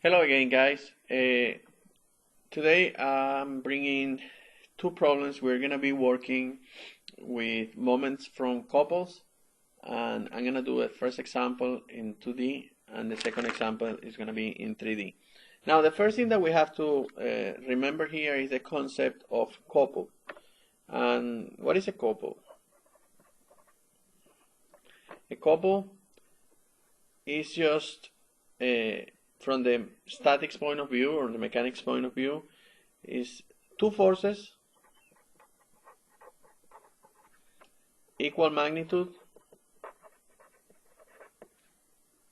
Hello again, guys. Today I'm bringing two problems. We're going to be working with moments from couples, and I'm going to do a first example in 2D, and the second example is going to be in 3D. Now, the first thing that we have to remember here is the concept of couple. And what is a couple? A couple is just from the statics point of view or the mechanics point of view, is two forces equal magnitude,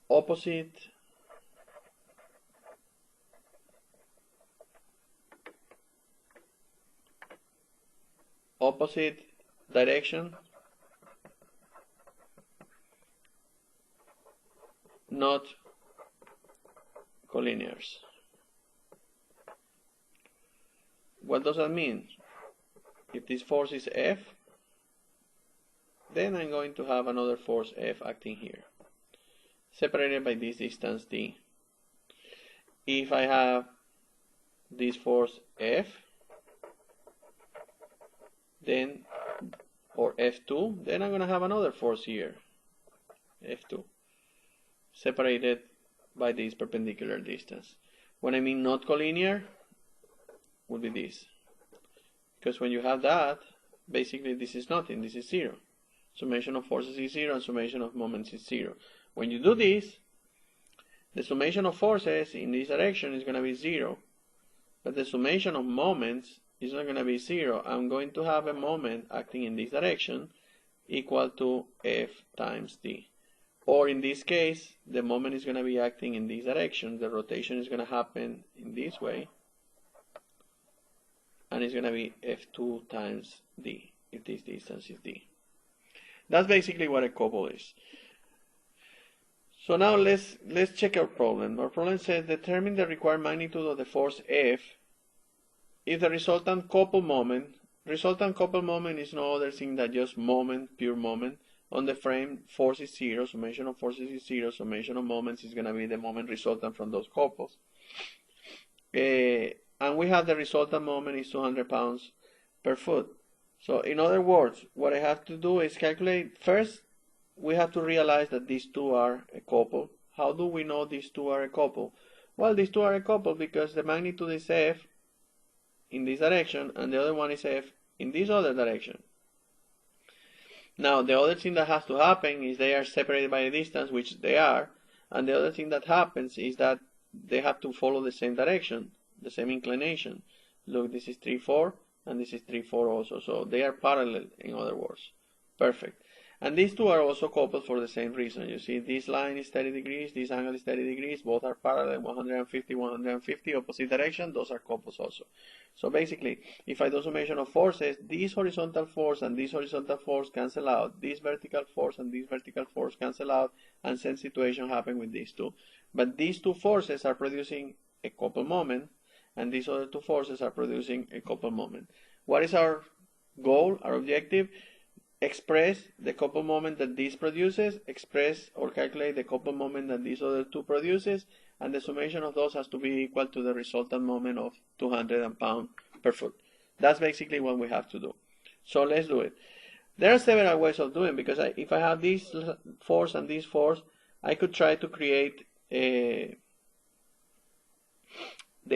opposite direction, not collinears. What does that mean? If this force is F, then I'm going to have another force F acting here, separated by this distance D. If I have this force F, then, or F2, then I'm going to have another force here, F2, separated by this perpendicular distance. When I mean not collinear, would be this. Because when you have that, basically this is nothing, this is zero. Summation of forces is zero and summation of moments is zero. When you do this, the summation of forces in this direction is going to be zero, but the summation of moments is not going to be zero. I'm going to have a moment acting in this direction equal to F times D. Or in this case, the moment is going to be acting in this direction. The rotation is going to happen in this way. And it's going to be F2 times D, if this distance is D. That's basically what a couple is. So now let's check our problem. Our problem says determine the required magnitude of the force F if the resultant couple moment is no other thing than just moment, pure moment. On the frame, force is zero, summation of forces is zero, summation of moments is going to be the moment resultant from those couples. And we have the resultant moment is 200 pounds per foot. So in other words, what I have to do is calculate. First, we have to realize that these two are a couple. How do we know these two are a couple? Well, these two are a couple because the magnitude is F in this direction and the other one is F in this other direction. Now, the other thing that has to happen is they are separated by a distance, which they are, and the other thing that happens is that they have to follow the same direction, the same inclination. Look, this is 3, 4, and this is 3, 4 also, so they are parallel, in other words. Perfect. And these two are also coupled for the same reason. You see, this line is 30 degrees, this angle is 30 degrees, both are parallel, 150, 150, opposite direction, those are couples also. So basically, if I do summation of forces, this horizontal force and this horizontal force cancel out, this vertical force and this vertical force cancel out, and same situation happen with these two. But these two forces are producing a couple moment, and these other two forces are producing a couple moment. What is our goal, our objective? Express the couple moment that this produces, express or calculate the couple moment that this other two produces, and the summation of those has to be equal to the resultant moment of 200 pounds per foot. That's basically what we have to do. So let's do it. There are several ways of doing it, because if I have this force and this force, I could try to create the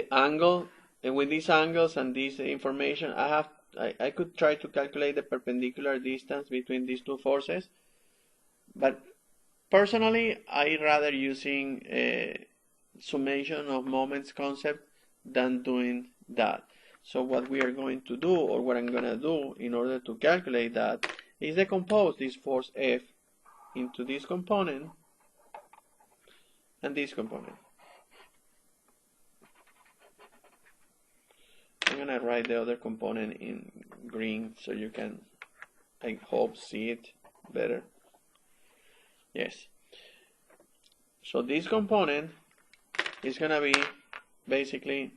angle, and with these angles and this information, I could try to calculate the perpendicular distance between these two forces, but personally I rather using a summation of moments concept than doing that. So what we are going to do, or what I'm going to do in order to calculate that, is decompose this force F into this component and this component. I'm going to write the other component in green so you can, I hope, see it better. Yes. So this component is going to be basically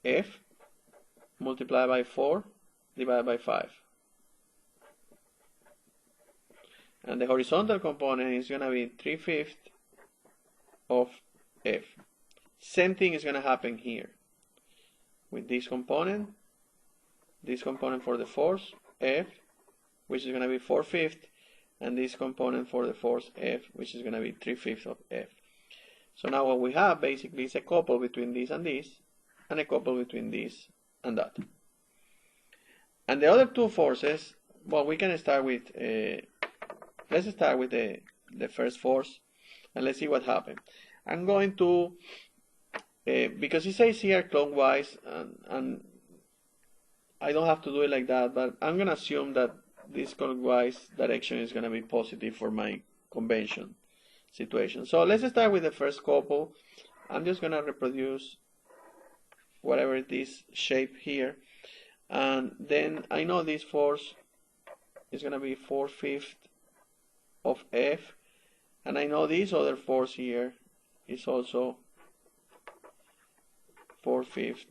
F multiplied by 4 divided by 5. And the horizontal component is going to be 3/5 of F. Same thing is going to happen here with this component for the force F, which is going to be 4/5, and this component for the force F, which is going to be 3/5 of F. So now what we have basically is a couple between this and this, and a couple between this and that. And the other two forces, well, we can start with, let's start with the first force, and let's see what happens. I'm going to, because it says here clockwise, and I don't have to do it like that, but I'm going to assume that this clockwise direction is going to be positive for my convention situation. So let's start with the first couple. I'm just going to reproduce whatever this shape here, and then I know this force is going to be 4/5 of F, and I know this other force here is also 4/5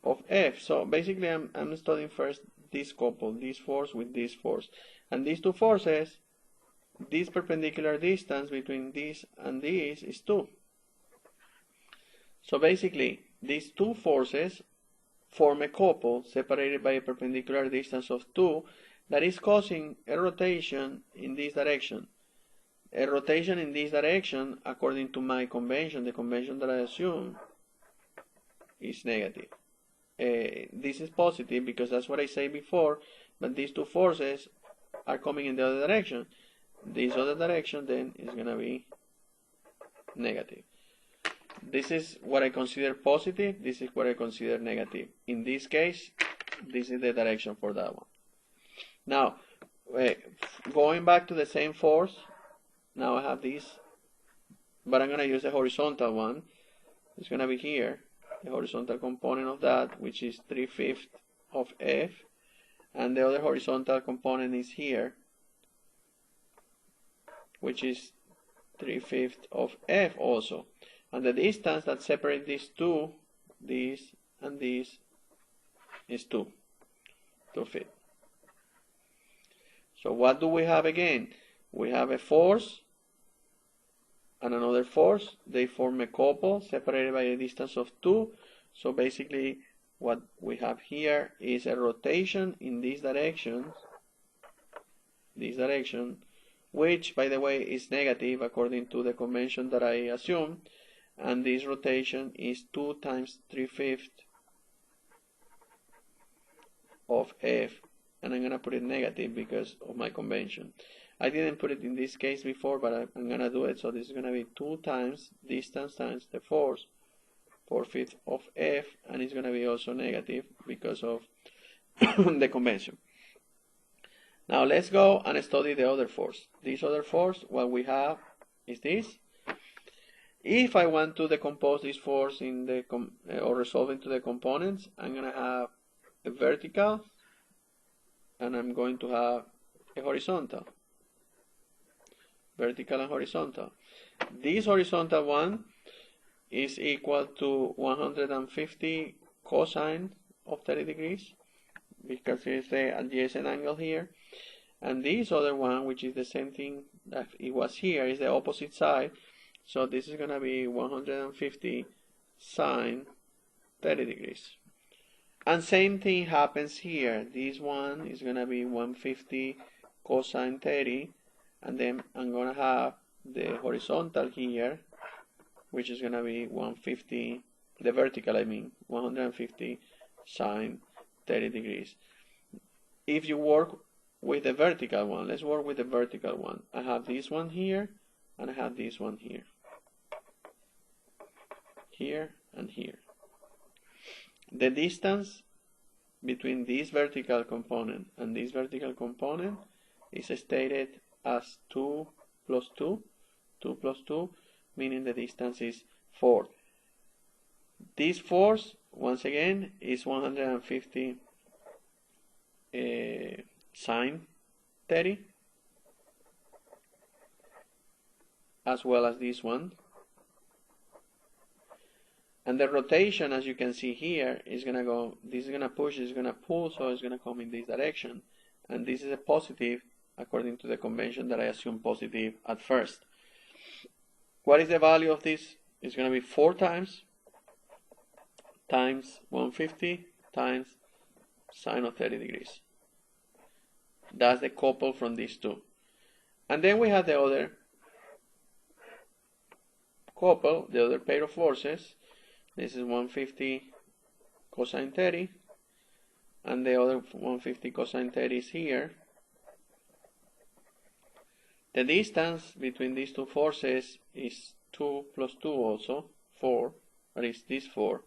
of F. So basically I'm studying first this couple, this force with this force, and these two forces, this perpendicular distance between this and this is 2. So basically these two forces form a couple separated by a perpendicular distance of 2 that is causing a rotation in this direction. A rotation in this direction, according to my convention, the convention that I assume, is negative. This is positive because that's what I said before, but these two forces are coming in the other direction. This other direction then is going to be negative. This is what I consider positive, this is what I consider negative. In this case, this is the direction for that one. Now, going back to the same force, now I have this, but I'm going to use the horizontal one. It's going to be here, the horizontal component of that, which is 3/5 of F, and the other horizontal component is here, which is 3/5 of F also. And the distance that separates these two, this and this, is 2 feet. So what do we have again? We have a force and another force. They form a couple separated by a distance of 2. So basically what we have here is a rotation in this direction, which by the way is negative according to the convention that I assume, and this rotation is 2 times 3/5 of F, and I'm going to put it negative because of my convention. I didn't put it in this case before, but I'm going to do it. So this is going to be 2 times distance times the force, 4/5 of F, and it's going to be also negative because of the convention. Now let's go and study the other force. This other force, what we have is this. If I want to decompose this force in the or resolve into the components, I'm going to have a vertical and I'm going to have a horizontal. Vertical and horizontal. This horizontal one is equal to 150 cosine of 30 degrees because it's the adjacent angle here. And this other one, which is the same thing that it was here, is the opposite side. So this is going to be 150 sine 30 degrees. And same thing happens here. This one is going to be 150 cosine 30. And then I'm going to have the horizontal here, which is going to be 150, the vertical I mean, 150 sine 30 degrees. If you work with the vertical one, let's work with the vertical one. I have this one here, and I have this one here. Here and here. The distance between this vertical component and this vertical component is stated as 2 plus 2, 2 plus 2, meaning the distance is 4. This force, once again, is 150 sine 30, as well as this one. And the rotation, as you can see here, is going to go, this is going to push, this is going to pull, so it's going to come in this direction. And this is a positive, according to the convention that I assume positive at first. What is the value of this is going to be 4 times 150 times sine of 30 degrees. That's the couple from these two. And then we have the other couple, the other pair of forces. This is 150 cosine 30, and the other 150 cosine 30 is here. The distance between these two forces is 2 plus 2 also, 4, that is this 4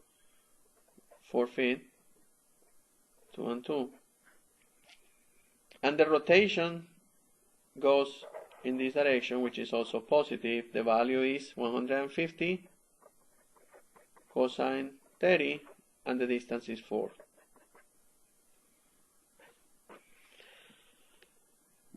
feet, 2 and 2. And the rotation goes in this direction, which is also positive. The value is 150 cosine 30, and the distance is 4.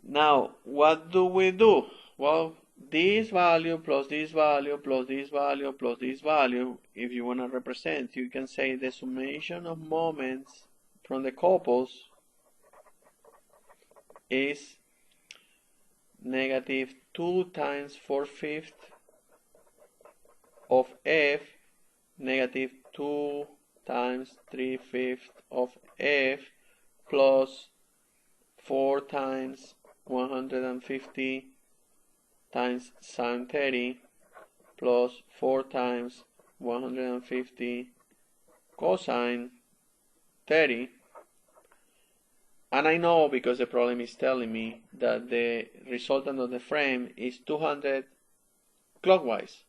Now, what do we do? Well, this value plus this value plus this value plus this value, if you want to represent, you can say the summation of moments from the couples is negative 2 times 4/5 of F, negative 2 times 3/5 of F, plus 4 times 150 times sine 30, plus 4 times 150 cosine 30. And I know, because the problem is telling me, that the resultant of the frame is 200 clockwise.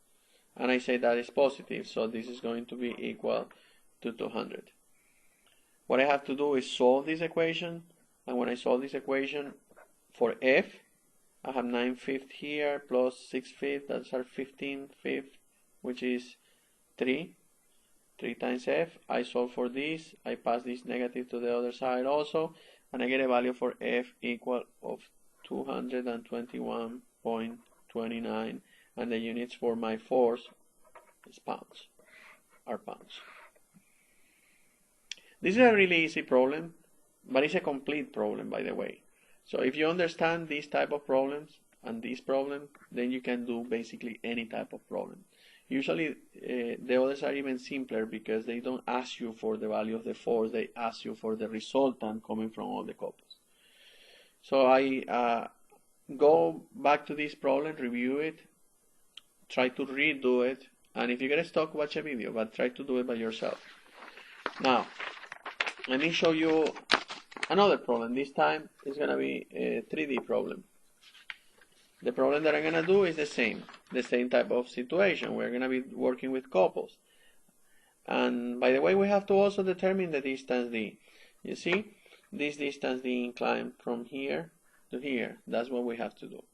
And I say that is positive, so this is going to be equal to 200. What I have to do is solve this equation. And when I solve this equation for F, I have 9/5 here plus 6/5, that's our 15/5, which is 3. 3 times F. I solve for this. I pass this negative to the other side also. And I get a value for F equal of 221.29, and the units for my force is pounds, are pounds. This is a really easy problem, but it's a complete problem, by the way. So if you understand these type of problems and this problem, then you can do basically any type of problem. Usually the others are even simpler because they don't ask you for the value of the force, they ask you for the resultant coming from all the couples. So I go back to this problem, review it, try to redo it, and if you get stuck, watch a video, but try to do it by yourself. Now, let me show you another problem. This time it's going to be a 3D problem. The problem that I'm going to do is the same type of situation. We're going to be working with couples. And by the way, we have to also determine the distance D. You see, this distance D inclined from here to here. That's what we have to do.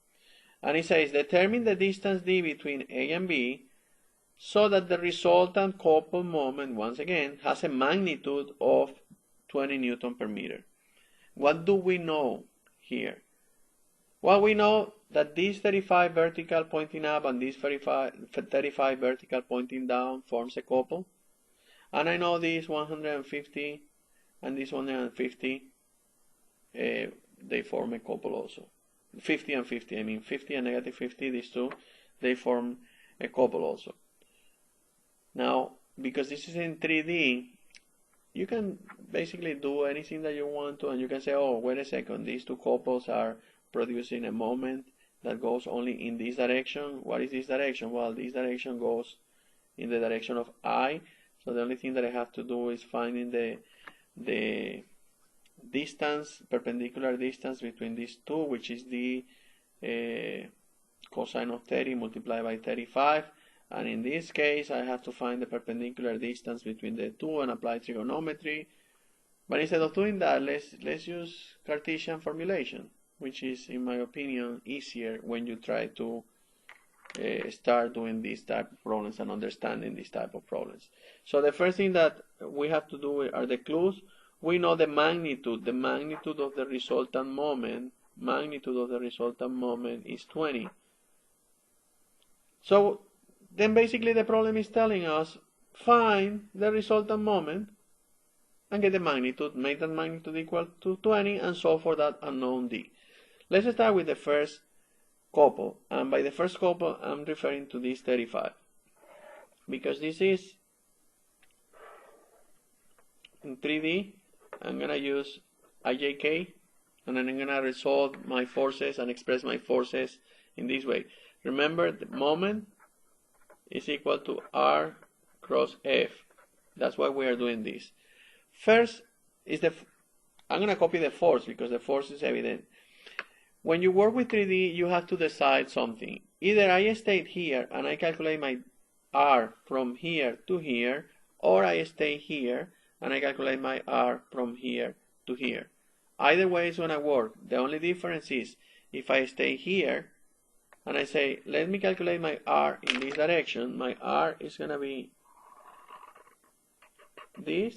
And it says, determine the distance D between A and B so that the resultant couple moment, once again, has a magnitude of 20 Newton per meter. What do we know here? Well, we know that this 35 vertical pointing up and this 35 vertical pointing down forms a couple. And I know this 150 and this 150, they form a couple also. 50 and 50, I mean 50 and negative 50, these two, they form a couple also. Now, because this is in 3D, you can basically do anything that you want to, and you can say, oh, wait a second, these two couples are producing a moment that goes only in this direction. What is this direction? Well, this direction goes in the direction of I, so the only thing that I have to do is finding the distance, perpendicular distance between these two, which is the cosine of 30 multiplied by 35. And in this case, I have to find the perpendicular distance between the two and apply trigonometry. But instead of doing that, let's use Cartesian formulation, which is, in my opinion, easier when you try to start doing these type of problems and understanding these type of problems. So the first thing that we have to do are the clues. We know the magnitude of the resultant moment. Magnitude of the resultant moment is 20. So then basically the problem is telling us, find the resultant moment and get the magnitude, make that magnitude equal to 20 and solve for that unknown D. Let's start with the first couple, and by the first couple I'm referring to this 35. because this is in 3D, I'm going to use IJK, and then I'm going to resolve my forces and express my forces in this way. Remember, the moment is equal to R cross F. That's why we are doing this. First is I'm going to copy the force because the force is evident. When you work with 3D, you have to decide something. Either I stay here and I calculate my R from here to here, or I stay here and I calculate my R from here to here. Either way is going to work. The only difference is if I stay here and I say, let me calculate my R in this direction, my R is going to be this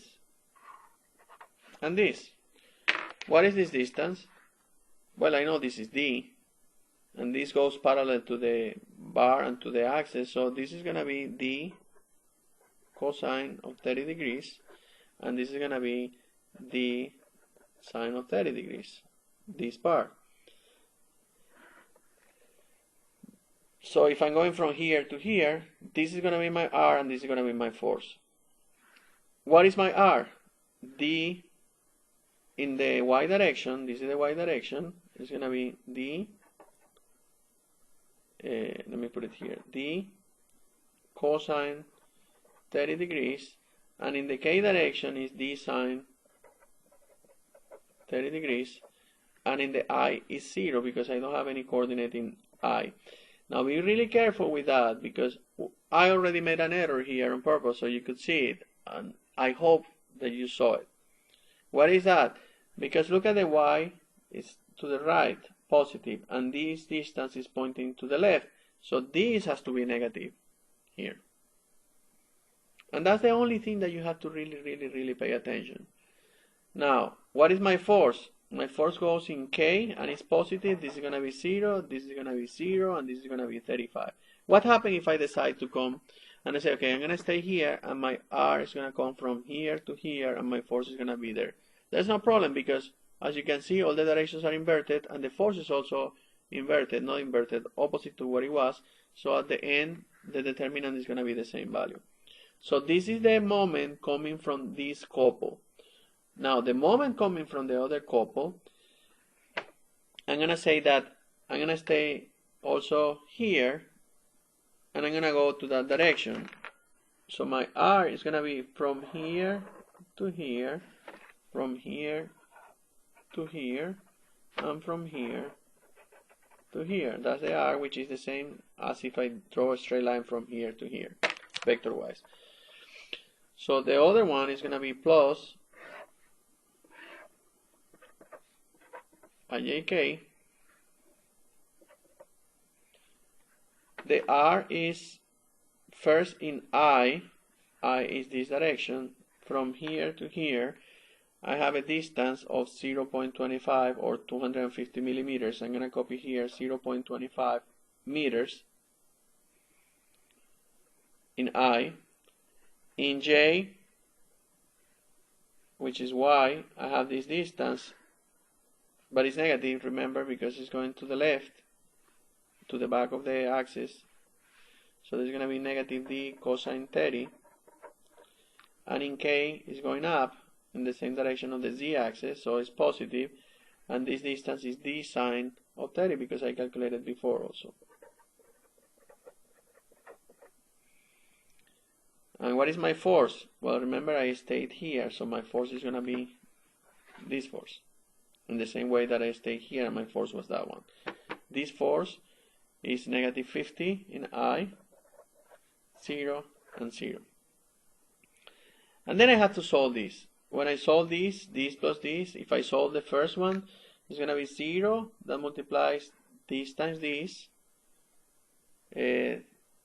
and this. What is this distance? Well, I know this is D, and this goes parallel to the bar and to the axis, so this is going to be D cosine of 30 degrees, and this is going to be D sine of 30 degrees, this part. So if I'm going from here to here, this is going to be my R and this is going to be my force. What is my R? D in the y direction, this is the y direction, it's going to be D, let me put it here, D cosine 30 degrees, and in the k direction is D sine 30 degrees, and in the I is 0 because I don't have any coordinate in I. Now be really careful with that because I already made an error here on purpose so you could see it, and I hope that you saw it. What is that? Because look at the y, it's to the right, positive, and this distance is pointing to the left, so this has to be negative here. And that's the only thing that you have to really pay attention. Now, what is my force? My force goes in K and it's positive. This is going to be 0, this is going to be 0, and this is going to be 35. What happens if I decide to come and I say, okay, I'm going to stay here and my R is going to come from here to here and my force is going to be there? There's no problem because, as you can see, all the directions are inverted and the force is also inverted, not inverted, opposite to what it was. So at the end, the determinant is going to be the same value. So this is the moment coming from this couple. Now, the moment coming from the other couple, I'm going to say that I'm going to stay also here, and I'm going to go to that direction. So my R is going to be from here to here, from here to here, and from here to here. That's the R, which is the same as if I draw a straight line from here to here, vector-wise. So the other one is going to be plus IJK. The R is first in I is this direction, from here to here. I have a distance of 0.25 or 250 millimeters. I'm going to copy here 0.25 meters in I. In J, which is Y, I have this distance, but it's negative, remember, because it's going to the left, to the back of the axis. So there's going to be negative D cosine 30. And in K, it's going up in the same direction of the z-axis, so it's positive, and this distance is D sine of 30 because I calculated before also. And what is my force? Well, remember I stayed here, so my force is going to be this force. In the same way that I stayed here and my force was that one. This force is negative 50 in I, 0, and 0. And then I have to solve this. When I solve this plus this, if I solve the first one, it's going to be 0, that multiplies this times this,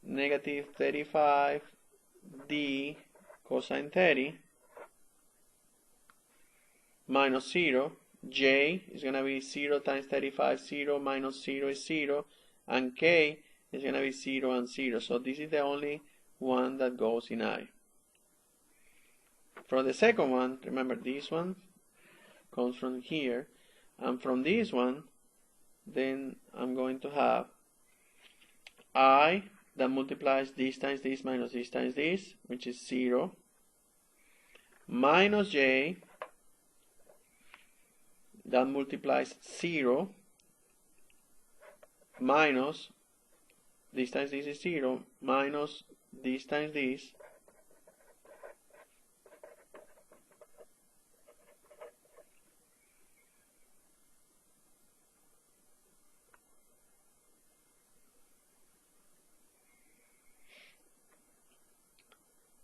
negative 35 D cosine 30 minus 0. J is going to be 0 times 35, 0 minus 0 is 0, and K is going to be 0 and 0. So this is the only one that goes in I. For the second one, remember this one comes from here, and from this one, then I'm going to have I that multiplies this times this minus this times this, which is 0, minus j that multiplies 0 minus this times this is 0 minus this times this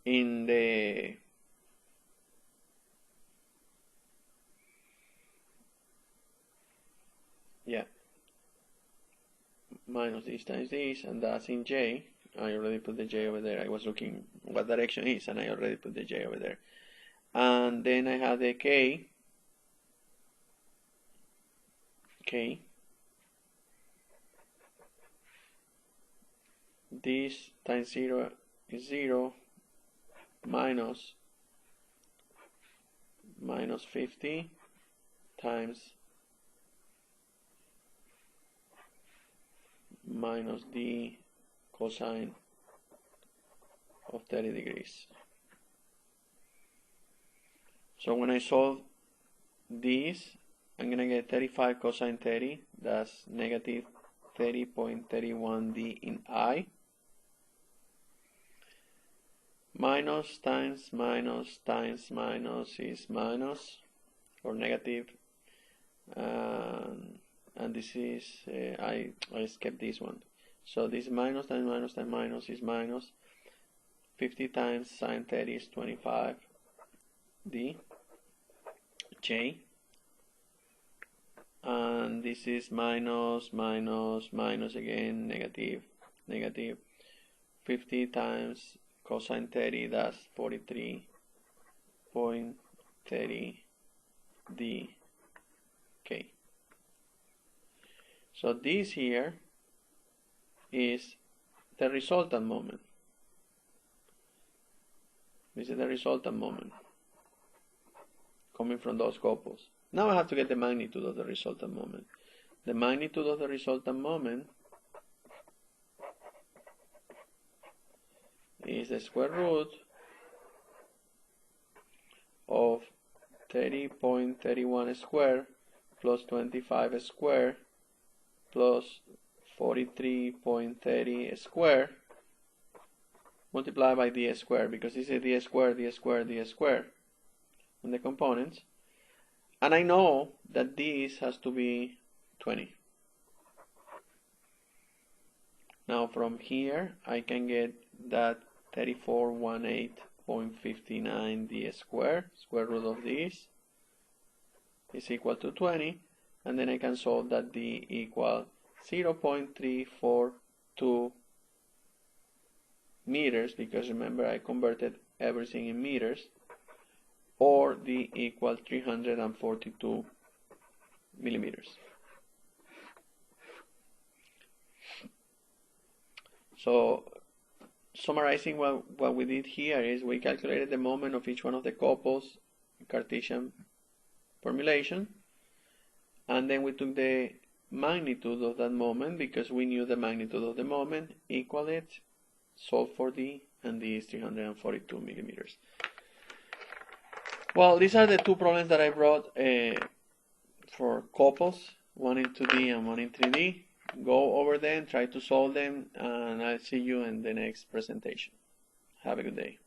in the minus this times this, and that's in j. I already put the j over there. I was looking what direction is, and I already put the j over there. And then I have the k. This times 0 is 0 minus 50 times minus the cosine of 30 degrees. So when I solve this, I'm going to get 35 cosine 30, that's negative 30.31d in I. Minus times minus times minus is minus, or negative, and this is, I skipped this one. So this minus times minus times minus is minus. 50 times sine 30 is 25 d j. And this is minus, minus, minus again, negative, negative. 50 times cosine 30, that's 43.30 d k. So this here is the resultant moment. This is the resultant moment coming from those couples. Now I have to get the magnitude of the resultant moment. The magnitude of the resultant moment is the square root of 30.31 squared plus 25 squared plus 43.30 squared multiplied by d squared, because this is d squared, d squared, d squared in the components. And I know that this has to be 20. Now from here I can get that 3418.59 d squared, square root of this is equal to 20, and then I can solve that d equal 0.342 meters, because remember I converted everything in meters, or d equal 342 millimeters. So summarizing what we did here is we calculated the moment of each one of the couples in Cartesian formulation, and then we took the magnitude of that moment because we knew the magnitude of the moment, equal it, solve for d, and d is 342 millimeters. Well, these are the two problems that I brought for couples, one in 2D and one in 3D. Go over them, try to solve them, and I'll see you in the next presentation. Have a good day.